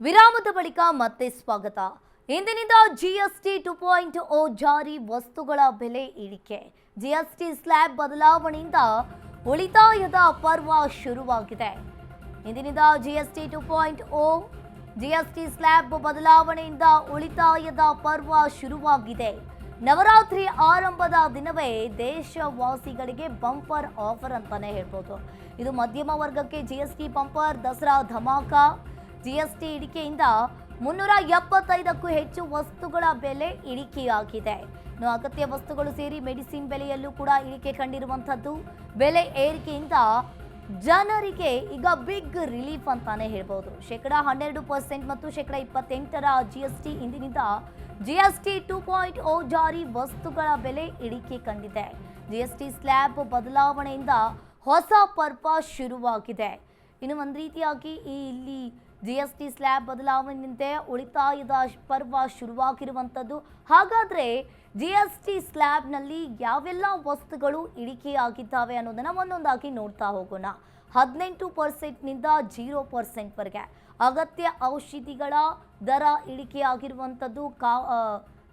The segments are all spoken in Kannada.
ವಿರಾಮದ ಬಳಿಕ ಮತ್ತೆ ಸ್ವಾಗತ. ಇಂದಿನಿಂದ ಜಿಎಸ್ಟಿ 2.0 ಜಾರಿ, ವಸ್ತುಗಳ ಬೆಲೆ ಇಳಿಕೆ. ಜಿಎಸ್ಟಿ ಸ್ಲ್ಯಾಬ್ ಬದಲಾವಣೆಯಿಂದ ಉಳಿತಾಯದ ಪರ್ವ ಶುರುವಾಗಿದೆ. ಇಂದಿನಿಂದ ಜಿಎಸ್ಟಿ 2.0 ಜಿಎಸ್ಟಿ ಸ್ಲ್ಯಾಬ್ ಬದಲಾವಣೆಯಿಂದ ಉಳಿತಾಯದ ಪರ್ವ ಶುರುವಾಗಿದೆ. ನವರಾತ್ರಿ ಆರಂಭದ ದಿನವೇ ದೇಶವಾಸಿಗಳಿಗೆ ಬಂಪರ್ ಆಫರ್ ಅಂತಾನೆ ಹೇಳ್ಬೋದು. ಇದು ಮಧ್ಯಮ ವರ್ಗಕ್ಕೆ ಜಿಎಸ್ಟಿ ಬಂಪರ್, ದಸರಾ ಧಮಾಕ. ಜಿಎಸ್ಟಿ ಇಳಿಕೆಯಿಂದ 375ಕ್ಕೂ ಹೆಚ್ಚು ವಸ್ತುಗಳ ಬೆಲೆ ಇಳಿಕೆಯಾಗಿದೆ. ಇನ್ನು ಅಗತ್ಯ ವಸ್ತುಗಳು ಸೇರಿ ಮೆಡಿಸಿನ್ ಬೆಲೆಯಲ್ಲೂ ಕೂಡ ಇಳಿಕೆ ಕಂಡಿರುವಂಥದ್ದು. ಬೆಲೆ ಏರಿಕೆಯಿಂದ ಜನರಿಗೆ ಈಗ ಬಿಗ್ ರಿಲೀಫ್ ಅಂತಾನೆ ಹೇಳ್ಬೋದು. 12% ಮತ್ತು 28% ಜಿಎಸ್ಟಿ ಇಂದಿನಿಂದ ಜಿಎಸ್ಟಿ 2.0 ಜಾರಿ, ವಸ್ತುಗಳ ಬೆಲೆ ಇಳಿಕೆ ಕಂಡಿದೆ. ಜಿಎಸ್ಟಿ ಸ್ಲ್ಯಾಬ್ ಬದಲಾವಣೆಯಿಂದ ಹೊಸ ಪರ್ವ ಶುರುವಾಗಿದೆ. ಇನ್ನು ಒಂದು ರೀತಿಯಾಗಿ ಇಲ್ಲಿ ಜಿಎಸ್ಟಿ ಸ್ಲ್ಯಾಬ್ ಬದಲಾವಣೆಯಂತೆ ಉಳಿತಾಯದ ಪರ್ವ ಶುರುವಾಗಿರುವಂಥದ್ದು. ಹಾಗಾದರೆ ಜಿಎಸ್ಟಿ ಸ್ಲ್ಯಾಬ್ನಲ್ಲಿ ಯಾವೆಲ್ಲ ವಸ್ತುಗಳು ಇಳಿಕೆಯಾಗಿದ್ದಾವೆ ಅನ್ನೋದನ್ನು ಒಂದೊಂದಾಗಿ ನೋಡ್ತಾ ಹೋಗೋಣ. 18%ನಿಂದ 0%ವರೆಗೆ ಅಗತ್ಯ ಔಷಧಿಗಳ ದರ ಇಳಿಕೆಯಾಗಿರುವಂಥದ್ದು.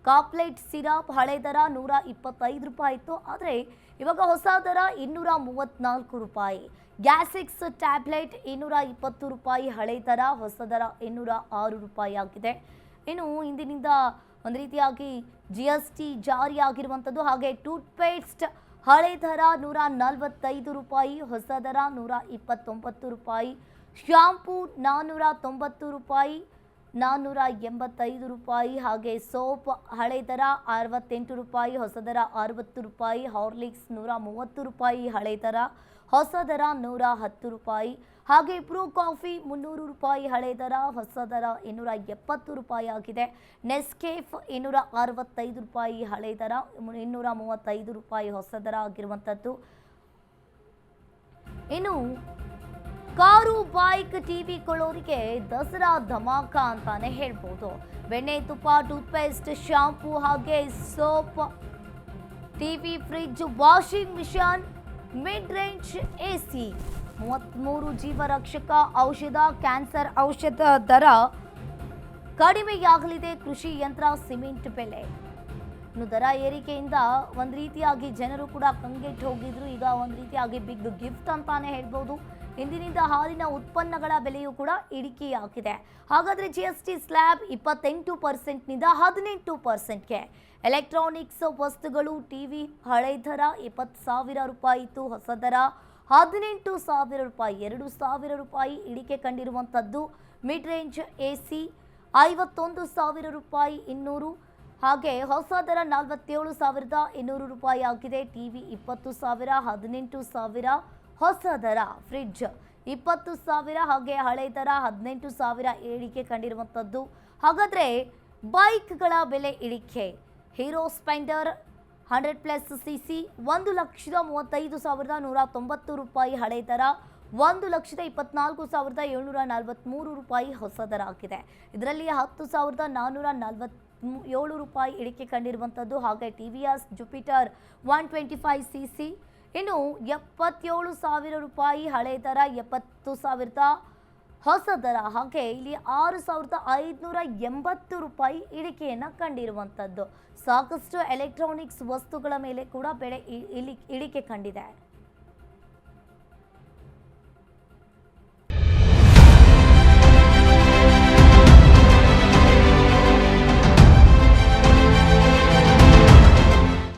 ಕಾಪ್ಲೆಟ್ ಸಿರಪ್ ಹಳೆ ದರ 125 ರೂಪಾಯಿ ಇತ್ತು, ಆದರೆ ಇವಾಗ ಹೊಸ ದರ 234 ರೂಪಾಯಿ. ಗ್ಯಾಸಿಕ್ಸ್ ಟ್ಯಾಬ್ಲೆಟ್ 220 ರೂಪಾಯಿ, ಹಳೆ ದರ, ಹೊಸ ದರ 206 ರೂಪಾಯಿ ಆಗಿದೆ. ಇನ್ನು ಇಂದಿನಿಂದ ಒಂದು ರೀತಿಯಾಗಿ ಜಿಎಸ್ಟಿ ಜಾರಿಯಾಗಿರುವಂಥದ್ದು. ಹಾಗೆ ಟೂತ್ಪೇಸ್ಟ್ ಹಳೆ ದರ 145 ರೂಪಾಯಿ, ಹೊಸ ದರ 129 ರೂಪಾಯಿ. ಶ್ಯಾಂಪೂ 490 ರೂಪಾಯಿ, 485 ರೂಪಾಯಿ. ಹಾಗೆ ಸೋಪ್ ಹಳೆ ದರ 68 ರೂಪಾಯಿ, ಹೊಸ ದರ 60 ರೂಪಾಯಿ. ಹಾರ್ಲಿಕ್ಸ್ 130 ರೂಪಾಯಿ, ಹಳೆ ದರ, ಹೊಸ ದರ 110 ರೂಪಾಯಿ. ಹಾಗೆ ಬ್ರೂ ಕಾಫಿ 300 ರೂಪಾಯಿ, ಹಳೆ ದರ, ಹೊಸ ದರ 270 ರೂಪಾಯಿ ಆಗಿದೆ. ನೆಸ್ಕೇಫ್ 265 ರೂಪಾಯಿ, ಹಳೆ ದರ 235 ರೂಪಾಯಿ, ಹೊಸ ದರ ಆಗಿರುವಂಥದ್ದು. ಇನ್ನು ಕಾರು, ಬೈಕ್, ಟಿವಿ ಕೊಳ್ಳೋರಿಗೆ ದಸರಾ ಧಮಾಕ ಅಂತಾನೆ ಹೇಳ್ಬೋದು. ಬೆಣ್ಣೆ, ತುಪ್ಪ, ಟೂತ್ಪೇಸ್ಟ್, ಶಾಂಪೂ, ಹಾಗೆ soap, TV, fridge, washing machine, mid range AC, 33 ಜೀವರಕ್ಷಕ ಔಷಧ, ಕ್ಯಾನ್ಸರ್ ಔಷಧ ದರ ಕಡಿಮೆಯಾಗಲಿದೆ. ಕೃಷಿ ಯಂತ್ರ, ಸಿಮೆಂಟ್ ಬೆಲೆ. ಇನ್ನು ದರ ಏರಿಕೆಯಿಂದ ಒಂದು ರೀತಿಯಾಗಿ ಜನರು ಕೂಡ ಕಂಗೆಟ್ಟು ಹೋಗಿದ್ರು. ಈಗ ಒಂದು ರೀತಿಯಾಗಿ ಬಿಗ್ ಗಿಫ್ಟ್ ಅಂತಾನೆ ಹೇಳ್ಬೋದು. ಇಂದಿನಿಂದ ಹಾಲಿನ ಉತ್ಪನ್ನಗಳ ಬೆಲೆಯೂ ಕೂಡ ಇಳಿಕೆಯಾಗಿದೆ. ಹಾಗಾದರೆ ಜಿಎಸ್ಟಿ ಸ್ಲ್ಯಾಬ್ 28%ನಿಂದ 18%ಗೆ. ಎಲೆಕ್ಟ್ರಾನಿಕ್ಸ್ ವಸ್ತುಗಳು, ಟಿವಿ ಹಳೆ ದರ 20,000 ರೂಪಾಯಿ ಇತ್ತು, ಹೊಸ ದರ 18,000 ರೂಪಾಯಿ, 2,000 ರೂಪಾಯಿ ಇಳಿಕೆ ಕಂಡಿರುವಂಥದ್ದು. ಮಿಡ್ ರೇಂಜ್ ಎಸಿ 51,000 ರೂಪಾಯಿ 200, ಹಾಗೆ ಹೊಸ ದರ 47,200 ರೂಪಾಯಿ ಆಗಿದೆ. ಟಿವಿ 20,000, 18,000, ಹೊಸ ದರ. ಫ್ರಿಡ್ಜ್ 20,000, ಹಾಗೆ ಹಳೆ ದರ 18,000 ಇಳಿಕೆ ಕಂಡಿರುವಂಥದ್ದು. ಹಾಗಾದರೆ ಬೈಕ್ಗಳ ಬೆಲೆ ಇಳಿಕೆ. ಹೀರೋ ಸ್ಪೆಂಡರ್ 100+ ಸಿಸಿ 1,35,190 ರೂಪಾಯಿ, ಹಳೆ ದರ 1,24,743 ರೂಪಾಯಿ, ಹೊಸ ದರ ಆಗಿದೆ. ಇದರಲ್ಲಿ 10,447 ರೂಪಾಯಿ ಇಳಿಕೆ ಕಂಡಿರುವಂಥದ್ದು. ಹಾಗೆ ಟಿವಿಎಸ್ ಜುಪಿಟರ್ 125 ಸಿಸಿ ಇನ್ನು 77,000 ರೂಪಾಯಿ, ಹಳೆ ದರ 70,000, ಹೊಸ ದರ. ಹಾಗೆ ಇಲ್ಲಿ 6,580 ರೂಪಾಯಿ ಇಳಿಕೆಯನ್ನು ಕಂಡಿರುವಂಥದ್ದು. ಸಾಕಷ್ಟು ಎಲೆಕ್ಟ್ರಾನಿಕ್ಸ್ ವಸ್ತುಗಳ ಮೇಲೆ ಕೂಡ ಬೆಲೆ ಇಳಿಕೆ ಕಂಡಿದೆ.